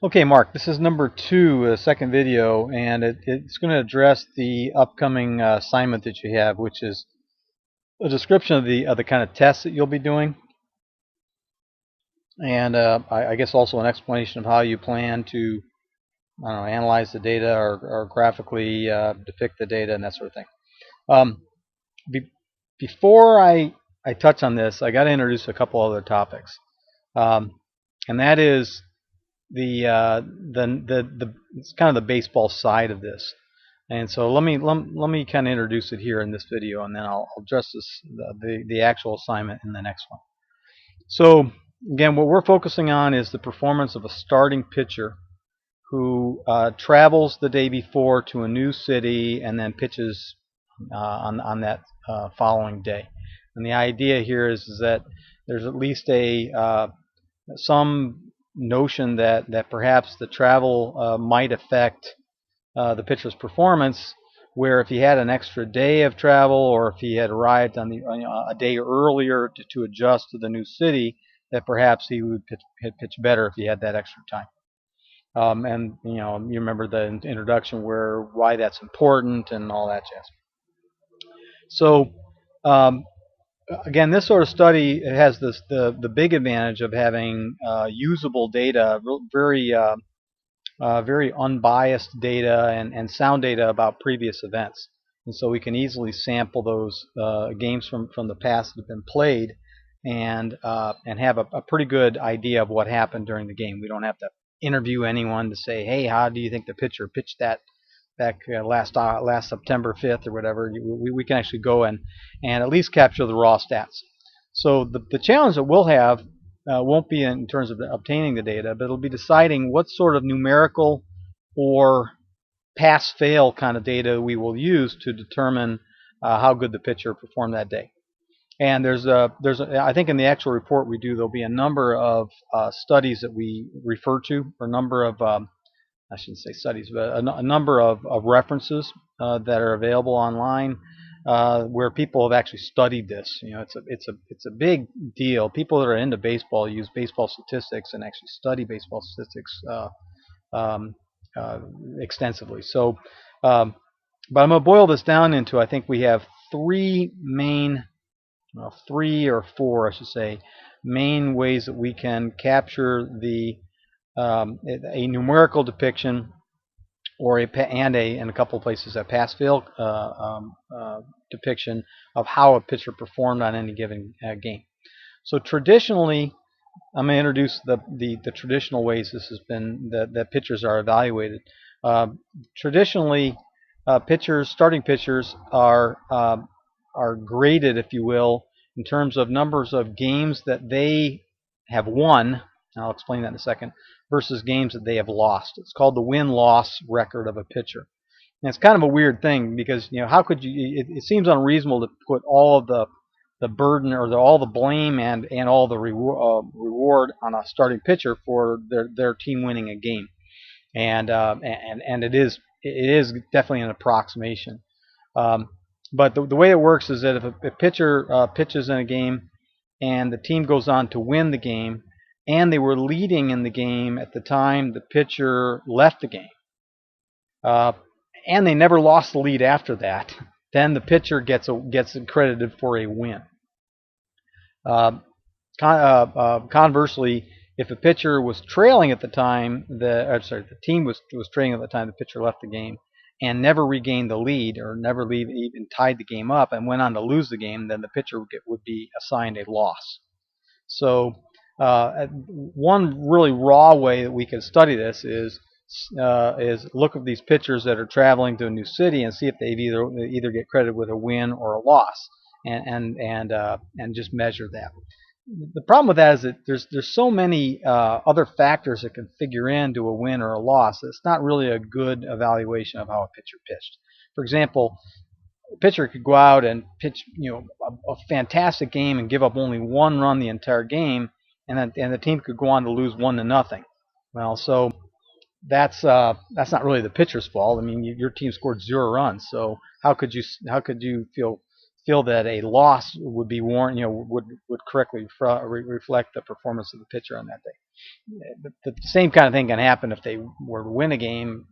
Okay, Mark, this is number two, second video, and it's going to address the upcoming assignment that you have, which is a description of the kind of tests that you'll be doing, and I guess also an explanation of how you plan to, I don't know, analyze the data or graphically depict the data and that sort of thing. Um, be, before I touch on this, I got to introduce a couple other topics, um, and that is the it's kind of the baseball side of this. And so let me kind of introduce it here in this video, and then I'll address the actual assignment in the next one. So again, what we're focusing on is the performance of a starting pitcher who travels the day before to a new city and then pitches on that following day. And the idea here is that there's at least a some notion that perhaps the travel might affect the pitcher's performance, where if he had an extra day of travel or if he had arrived on a day earlier to adjust to the new city, that perhaps he would pitch better if he had that extra time. And you remember the introduction where why that's important and all that jazz. So um, again, this sort of study has the big advantage of having usable data, very unbiased data and sound data about previous events. And so we can easily sample those games from the past that have been played and have a pretty good idea of what happened during the game. We don't have to interview anyone to say, hey, how do you think the pitcher pitched that back last September 5th or whatever. We can actually go and at least capture the raw stats. So the challenge that we'll have won't be in terms of obtaining the data, but it'll be deciding what sort of numerical or pass-fail kind of data we will use to determine how good the pitcher performed that day. And I think in the actual report we do, there'll be a number of studies that we refer to, or a number of I shouldn't say studies, but a number of references that are available online where people have actually studied this. It's a big deal. People that are into baseball use baseball statistics and actually study baseball statistics um, uh, extensively. So, but I'm going to boil this down into, I think we have three main, well, three or four, I should say, main ways that we can capture a numerical depiction or in a couple of places a pass-fail depiction of how a pitcher performed on any given game. So traditionally, I'm going to introduce the traditional ways this has been that pitchers are evaluated. Traditionally, starting pitchers are graded, if you will, in terms of numbers of games that they have won. I'll explain that in a second. Versus games that they have lost. It's called the win-loss record of a pitcher. And it's kind of a weird thing because how could you? It seems unreasonable to put all of the burden or all the blame and all the reward on a starting pitcher for their team winning a game. And it is definitely an approximation. But the way it works is that if a pitcher pitches in a game and the team goes on to win the game, and they were leading in the game at the time the pitcher left the game, and they never lost the lead after that, then the pitcher gets credited for a win. Conversely, if a pitcher was trailing at the time, the team was trailing at the time the pitcher left the game, and never regained the lead or never even tied the game up and went on to lose the game, then the pitcher would be assigned a loss. So one really raw way that we can study this is look at these pitchers that are traveling to a new city and see if they either get credited with a win or a loss, and just measure that. The problem with that is that there's so many other factors that can figure into a win or a loss. It's not really a good evaluation of how a pitcher pitched. For example, a pitcher could go out and pitch a fantastic game and give up only one run the entire game, and the team could go on to lose 1-0. Well, so that's not really the pitcher's fault. I mean, your team scored 0 runs, so how could you feel feel that a loss would be would correctly reflect the performance of the pitcher on that day. The same kind of thing can happen if they were to win a game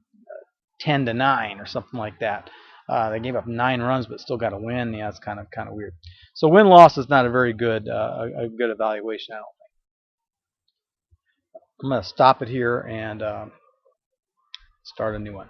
10-9 or something like that. They gave up 9 runs but still got a win. Yeah, it's kind of weird. So win loss is not a very good a good evaluation. I don't think. I'm going to stop it here and start a new one.